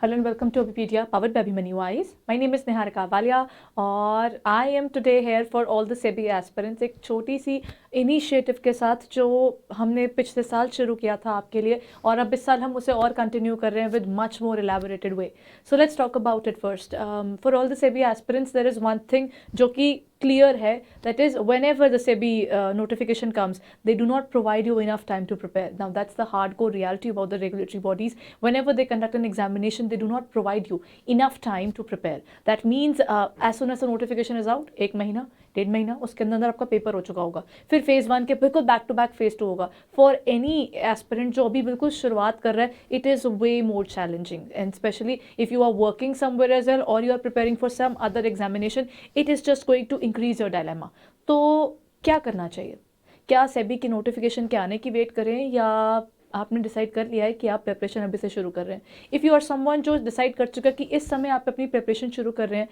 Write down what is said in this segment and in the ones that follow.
Hello and welcome to Abipedia, powered by Abhimanyu Wise. My name is Niharika Walia और I am today here for all the SEBI aspirants एक छोटी सी initiative के साथ जो हमने पिछले साल शुरू किया था आपके लिए और अब इस साल हम उसे और कंटिन्यू कर रहे हैं with much more elaborated way. So let's talk about it first. For all the SEBI aspirants there is one thing जो कि clear है, that is whenever the SEBI notification comes, they do not provide you enough time to prepare. Now that's the hardcore reality about the regulatory bodies. Whenever they conduct an examination, they do not provide you enough time to prepare. That means as soon as the notification is out, 1 महीना 1.5 महीना उसके अंदर आपका paper हो चुका होगा, फिर phase 1 के बिल्कुल बैक टू बैक फेज़ 2 होगा. फॉर एनी एस्पिरेंट जो अभी बिल्कुल शुरुआत कर रहा है, it is way more challenging, and specially if you are working somewhere as well और you are preparing for some other examination, it is just going to increase your dilemma. तो क्या करना चाहिए? क्या सेबी की नोटिफिकेशन के आने की वेट करें या आपने डिसाइड कर लिया है कि आप प्रिपरेशन अभी से शुरू कर रहे हैं? इफ़ यू आर समवन जो डिसाइड कर चुका है कि इस समय आप अपनी प्रिपरेशन शुरू कर रहे हैं,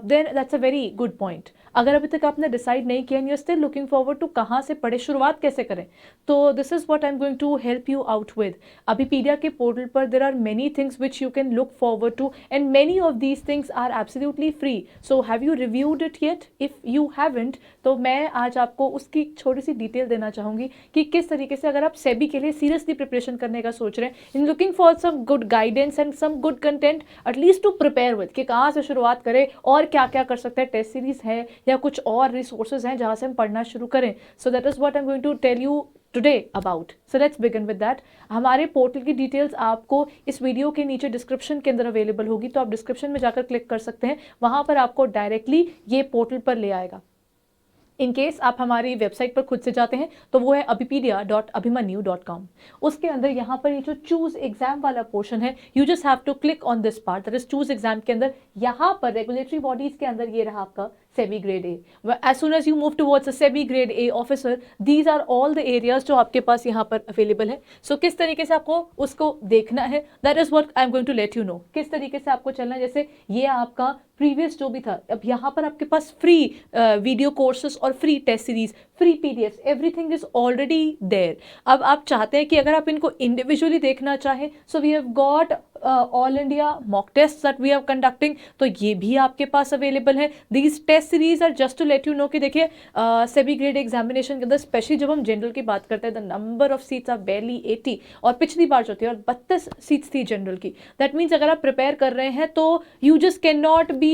then that's a very good point. अगर अभी तक आपने डिसाइड नहीं किया and you are still looking forward to कहाँ से पढ़े, शुरुआत कैसे करें, तो this is what I am going to help you out with. Abipedia के पोर्टल पर there are many things which you can look forward to and many of these things are absolutely free. So have you reviewed it yet? If you haven't, तो मैं आज आपको उसकी छोटी सी detail देना चाहूँगी कि किस तरीके से अगर आप सेबी के लिए सीरियसली प्रिपरेशन करने का सोच रहे हैं, in looking for some good guidance and some good content at least to prepare with, कि कहाँ से शुरुआत करें और क्या क्या कर सकते हैं, टेस्ट सीरीज है या कुछ और रिसोर्सेज हैं जहाँ से हम पढ़ना शुरू करें. So that is what I am going to tell you today about. So let's begin with that. हमारे पोर्टल की डिटेल्स आपको इस वीडियो के नीचे डिस्क्रिप्शन के अंदर अवेलेबल होगी, तो आप डिस्क्रिप्शन में जाकर क्लिक कर सकते हैं, वहाँ पर आपको डायरेक्टली ये पोर्टल पर ले आएगा. इन केस आप हमारी वेबसाइट पर खुद से जाते हैं तो वो है abipedia.abhimanyu.com. उसके अंदर यहाँ पर ये जो चूज एग्जाम वाला पोर्शन है, you just have to click on this part, that is choose exam. के अंदर यहाँ पर रेगुलेटरी बॉडीज के अंदर ये रहा आपका SEBI grade A. As soon as you move towards a SEBI grade A officer, these are all the areas जो आपके पास यहाँ पर अवेलेबल है. सो किस तरीके से आपको उसको देखना है, that is what I am going to let you know. किस तरीके से आपको चलना है, जैसे ये आपका प्रीवियस जो भी था, अब यहाँ पर आपके पास फ्री वीडियो कोर्सेज और free test series, free PDFs, everything is already there. अब आप चाहते हैं कि अगर आप इनको इंडिविजुअली देखना चाहें, so we have got all India mock test that we are conducting, तो ये भी आपके पास अवेलेबल है. These test series are just to let you know कि देखिए SEBI ग्रेड एग्जामिनेशन के अंदर स्पेशली जब हम जनरल की बात करते हैं, the number of seats are barely 80, और पिछली बार जो थी और 32 सीट्स थी जनरल की. दैट मीन्स अगर आप प्रिपेयर कर रहे हैं तो you just can not be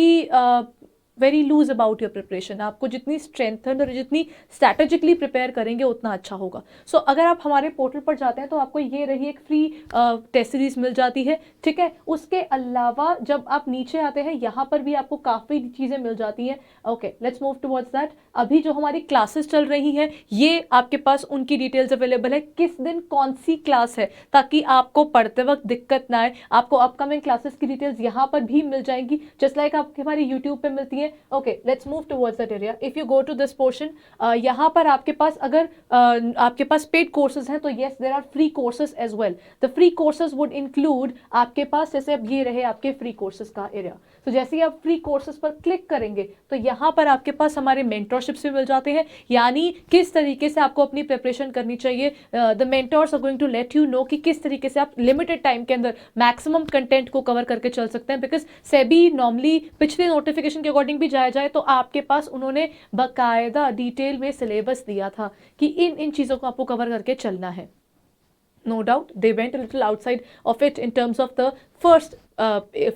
very loose about your preparation. आपको जितनी स्ट्रेंथन और जितनी स्ट्रैटेजिकली प्रिपेयर करेंगे उतना अच्छा होगा. सो अगर आप हमारे पोर्टल पर जाते हैं तो आपको ये रही एक फ्री टेस्ट सीरीज मिल जाती है, ठीक है. उसके अलावा जब आप नीचे आते हैं यहाँ पर भी आपको काफ़ी चीज़ें मिल जाती हैं. Okay, let's move towards that. अभी जो हमारी क्लासेस चल रही हैं, ये आपके पास उनकी डिटेल्स अवेलेबल है, किस दिन कौन सी क्लास है, ताकि आपको पढ़ते वक्त दिक्कत ना आए. आपको अपकमिंग क्लासेस की डिटेल्स यहाँ पर भी मिल जाएंगी, जस्ट लाइक आपकी हमारी यूट्यूब पे मिलती है. Okay, let's move towards that area. If you go to this portion, यहाँ पर आपके पास अगर आपके पास पेड कोर्सेज हैं तो yes there are free courses as well. The free courses would include आपके पास, जैसे अब ये रहे आपके फ्री कोर्सेज का एरिया. तो जैसे ही आप फ्री कोर्सेज पर क्लिक करेंगे तो यहाँ पर आपके पास हमारे मेंटरशिप्स भी मिल जाते हैं, यानी किस तरीके से आपको अपनी प्रिपरेशन करनी चाहिए. The mentors are going to let you know कि किस तरीके से आप लिमिटेड टाइम के अंदर मैक्सिमम कंटेंट को कवर करके चल सकते हैं. बिकॉज सेबी नॉर्मली पिछले नोटिफिकेशन के अकॉर्डिंग भी जाया जाए तो आपके पास उन्होंने बाकायदा डिटेल में सिलेबस दिया था कि इन इन चीज़ों को आपको कवर करके चलना है. No doubt they went a little outside of it in terms of the first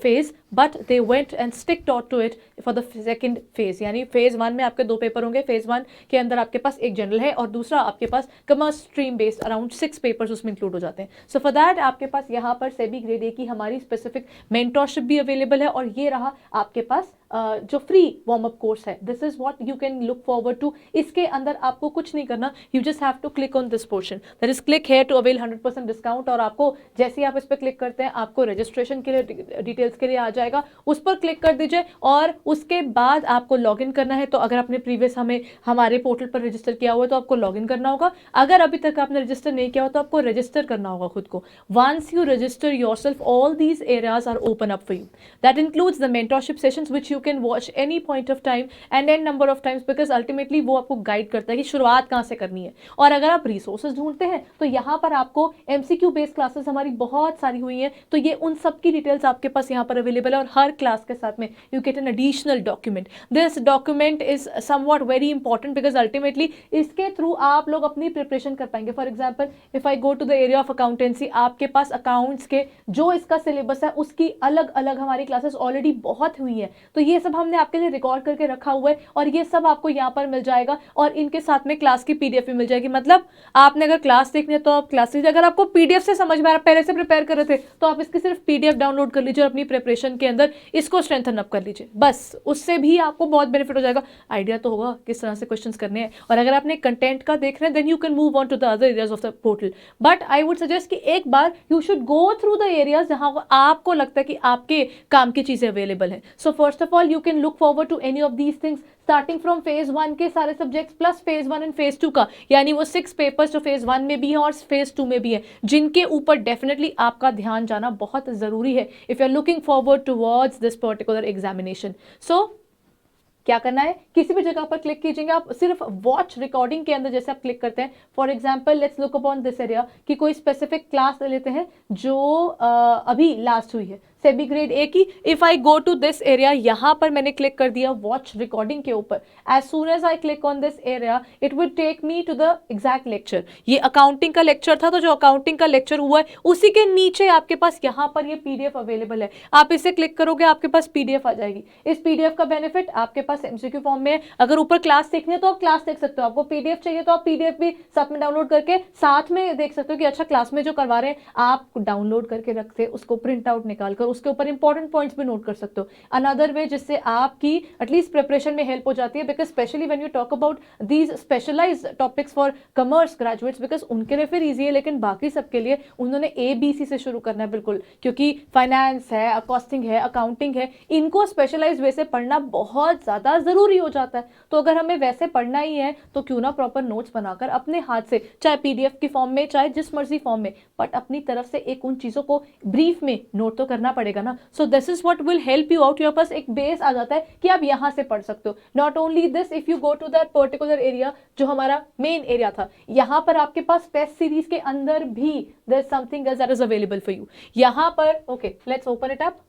phase, but they went and stick to it for the second phase. यानी phase 1 में आपके 2 पेपर होंगे. phase 1 के अंदर आपके पास एक जनरल है और दूसरा आपके पास commerce stream based around 6 papers उसमें इंक्लूड हो जाते हैं. सो फॉर दैट आपके पास यहाँ पर SEBI ग्रेड A की हमारी स्पेसिफिक मेंटरशिप भी अवेलेबल है, और ये रहा आपके पास जो फ्री वार्म अप कोर्स है. This is what you can look forward to. इसके अंदर आपको कुछ नहीं करना, you just have to click on this portion, that is click here to avail 100% discount. और आपको जैसे ही आप इस पर क्लिक करते हैं आपको रजिस्ट्रेशन के लिए डिटेल्स के लिए आ जाएगा, उस पर क्लिक कर दीजिए और उसके बाद आपको लॉगिन करना है। तो अगर आपने प्रीवियस हमारे पोर्टल पर रजिस्टर किया हुआ है तो आपको लॉगिन करना होगा। अगर अभी तक आपने रजिस्टर नहीं किया हो तो आपको रजिस्टर करना होगा खुद को। Once you register yourself, all these areas are open up for you. That includes the mentorship sessions which you can watch any point of time and N number of times, because ultimately वो आपको guide करता है कि शुरुआत कहाँ से करनी है। और अगर आप रिसोर्सेज ढूंढते हैं तो यहाँ पर आपको एमसीक्यू बेस्ड क्लासेस हमारी बहुत सारी हुई हैं, तो ये उन सब की डिटेल्स आपके पास यहाँ पर अवेलेबल है। और हर क्लास के साथ में you get an additional document. This document is somewhat very important because ultimately इसके थ्रू आप लोग अपनी प्रिपरेशन कर पाएंगे। For example if I go to the area of accountancy, आपके पास अकाउंट्स के जो इसका सिलेबस है उसकी अलग अलग हमारी क्लासेस ऑलरेडी बहुत हुई है, तो ये सब हमने आपके लिए रिकॉर्ड करके रखा हुआ है और ये सब आपको यहाँ पर मिल जाएगा। और इनके साथ में क्लास की पीडीएफ भी मिल जाएगी। मतलब आपने अगर क्लास देखनी है तो आप क्लास लीजिए, अगर आपको पीडीएफ से समझ में आ रहा, पहले से प्रिपेयर कर रहे थे, तो आप इसकी सिर्फ पीडीएफ डाउनलोड कर लीजिए और अपनी प्रिपरेशन के अंदर इसको स्ट्रेंथन अप कर लीजिए, बस उससे भी आपको बहुत बेनिफिट हो जाएगा। आइडिया तो होगा किस तरह से क्वेश्चंस करने हैं। और अगर आपने कंटेंट का देख रहे हैं then you can move on to the other areas of the portal, but I would suggest कि एक बार you should go through the areas जहां आपको लगता है कि आपके काम की चीजें अवेलेबल हैं। So first of all you can look forward to any of these things starting from phase 1 के सारे subjects plus phase 1 and phase 2 का, यानी वो 6 पेपर्स जो फेज 1 में भी हैं और फेज 2 में भी हैं, जिनके ऊपर डेफिनेटली आपका ध्यान जाना बहुत जरूरी है if you are looking forward towards this particular examination. So क्या करना है, किसी भी जगह पर क्लिक कीजिएगा आप, सिर्फ वॉच रिकॉर्डिंग के अंदर जैसे आप क्लिक करते हैं, for example let's look upon this area कि कोई स्पेसिफिक क्लास ले लेते हैं जो अभी लास्ट हुई है सेबी ग्रेड ए की। If I go to this area, यहां पर मैंने क्लिक कर दिया वॉच रिकॉर्डिंग के ऊपर। As soon as I click on this area it will take me to the exact lecture. ये अकाउंटिंग का लेक्चर था, तो जो अकाउंटिंग का लेक्चर हुआ है उसी के नीचे आपके पास यहाँ पर ये पीडीएफ अवेलेबल है। आप इसे क्लिक करोगे आपके पास पीडीएफ आ जाएगी। इस पीडीएफ का बेनिफिट आपके पास एमसीक्यू फॉर्म में है। अगर ऊपर क्लास देखनी है तो आप क्लास देख सकते हो, आपको पीडीएफ चाहिए तो आप पीडीएफ भी साथ में डाउनलोड करके साथ में देख सकते हो कि अच्छा क्लास में जो करवा रहे हैं आप डाउनलोड करके रखते, उसको प्रिंट आउट निकाल कर उसके ऊपर इंपॉर्टेंट पॉइंट्स भी नोट कर सकते हो। अनदर वे जिससे आपकी एटलीस्ट प्रिपरेशन में हेल्प हो जाती है, because specially when you talk about these specialised topics for commerce graduates, because उनके लिए फिर ईजी है, लेकिन बाकी सबके लिए उन्होंने ABC से शुरू करना है बिल्कुल, क्योंकि फाइनेंस है, कॉस्टिंग है, अकाउंटिंग है, इनको स्पेशलाइज वे से पढ़ना बहुत ज्यादा जरूरी हो जाता है। तो अगर हमें वैसे पढ़ना ही है तो क्यों ना प्रॉपर नोट्स बनाकर अपने हाथ से, चाहे पीडीएफ की फॉर्म में चाहे जिस मर्जी फॉर्म में, बट अपनी तरफ से एक उन चीजों को ब्रीफ में नोट तो करना पड़ेगा ना। So this is what will help you out. Your पास एक बेस आ जाता है कि आप यहां से पढ़ सकते हो। Not only this, if you go to that particular area जो हमारा मेन एरिया था, यहां पर आपके पास टेस्ट सीरीज के अंदर भी there is something else that is available for you. यहां पर okay let's open it up.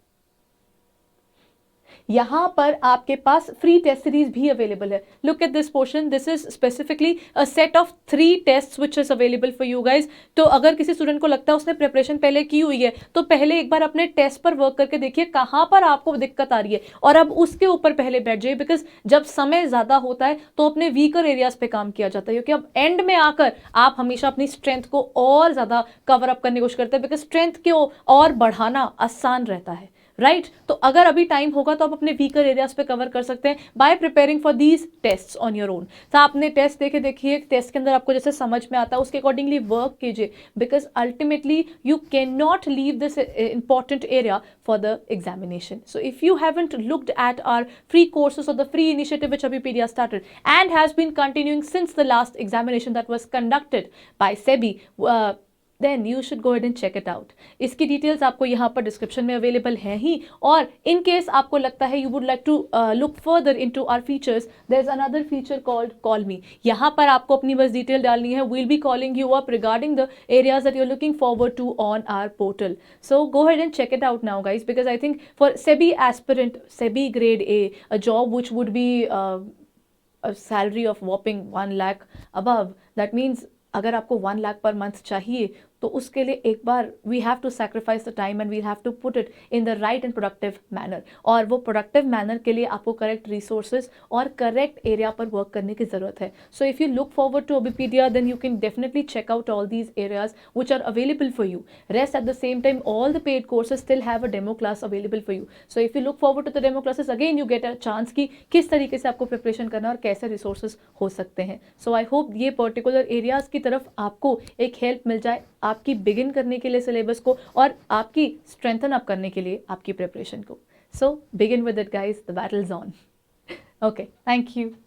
यहां पर आपके पास फ्री टेस्ट सीरीज भी अवेलेबल है। Look at this portion, this is specifically a set of 3 test which is available for you guys. तो अगर किसी स्टूडेंट को लगता है उसने प्रिपरेशन पहले की हुई है तो पहले एक बार अपने टेस्ट पर वर्क करके देखिए कहां पर आपको दिक्कत आ रही है और अब उसके ऊपर पहले बैठ जाइए, बिकॉज जब समय ज्यादा होता है तो अपने वीकर एरियाज पे काम किया जाता है, क्योंकि अब एंड में आकर आप हमेशा अपनी स्ट्रेंथ को और ज्यादा कवर अप करने की कोशिश करते हैं, बिकॉज स्ट्रेंथ को और बढ़ाना आसान रहता है, राइट। तो अगर अभी टाइम होगा तो आप अपने वीकर एरियाज पे कवर कर सकते हैं bye preparing for these tests on your own. तो आपने टेस्ट देखिए टेस्ट के अंदर आपको जैसे समझ में आता है उसके अकॉर्डिंगली वर्क कीजिए, because ultimately you can not leave this important area for the examination. So if you haven't looked at our free courses or the free initiative which Abhipedia started and has been continuing since the last examination that was conducted by SEBI, then you should go ahead and check it out. इसकी details आपको यहाँ पर description में available है ही, और in case आपको लगता है you would like to look further into our features, there is another feature called Call Me. यहाँ पर आपको अपनी बस डिटेल डालनी है, we'll be calling you up regarding the areas that you're looking forward to on our portal. So go ahead and check it out now guys, because I think for SEBI aspirant, SEBI grade A job which would be a salary of whopping 1 lakh above, that means अगर आपको 1 lakh per month चाहिए तो उसके लिए एक बार we have to sacrifice the time and we have to put it in the right and productive manner, और वो प्रोडक्टिव मैनर के लिए आपको करेक्ट रिसोर्सेज और करेक्ट एरिया पर वर्क करने की जरूरत है. So if you look forward to Abipedia, then you can definitely check out all these areas which are available for you. Rest at the same time, all the paid courses still have a demo class available for you. So if you look forward to the demo classes, again you get a chance कि किस तरीके से आपको preparation करना और कैसे resources हो सकते हैं. सो आई होप ये पर्टिकुलर एरियाज की तरफ आपको एक हेल्प मिल जाए आपकी बिगिन करने के लिए सिलेबस को और आपकी स्ट्रेंथन अप करने के लिए आपकी प्रिपरेशन को. So begin with it, guys. The battle's on. Okay, thank you.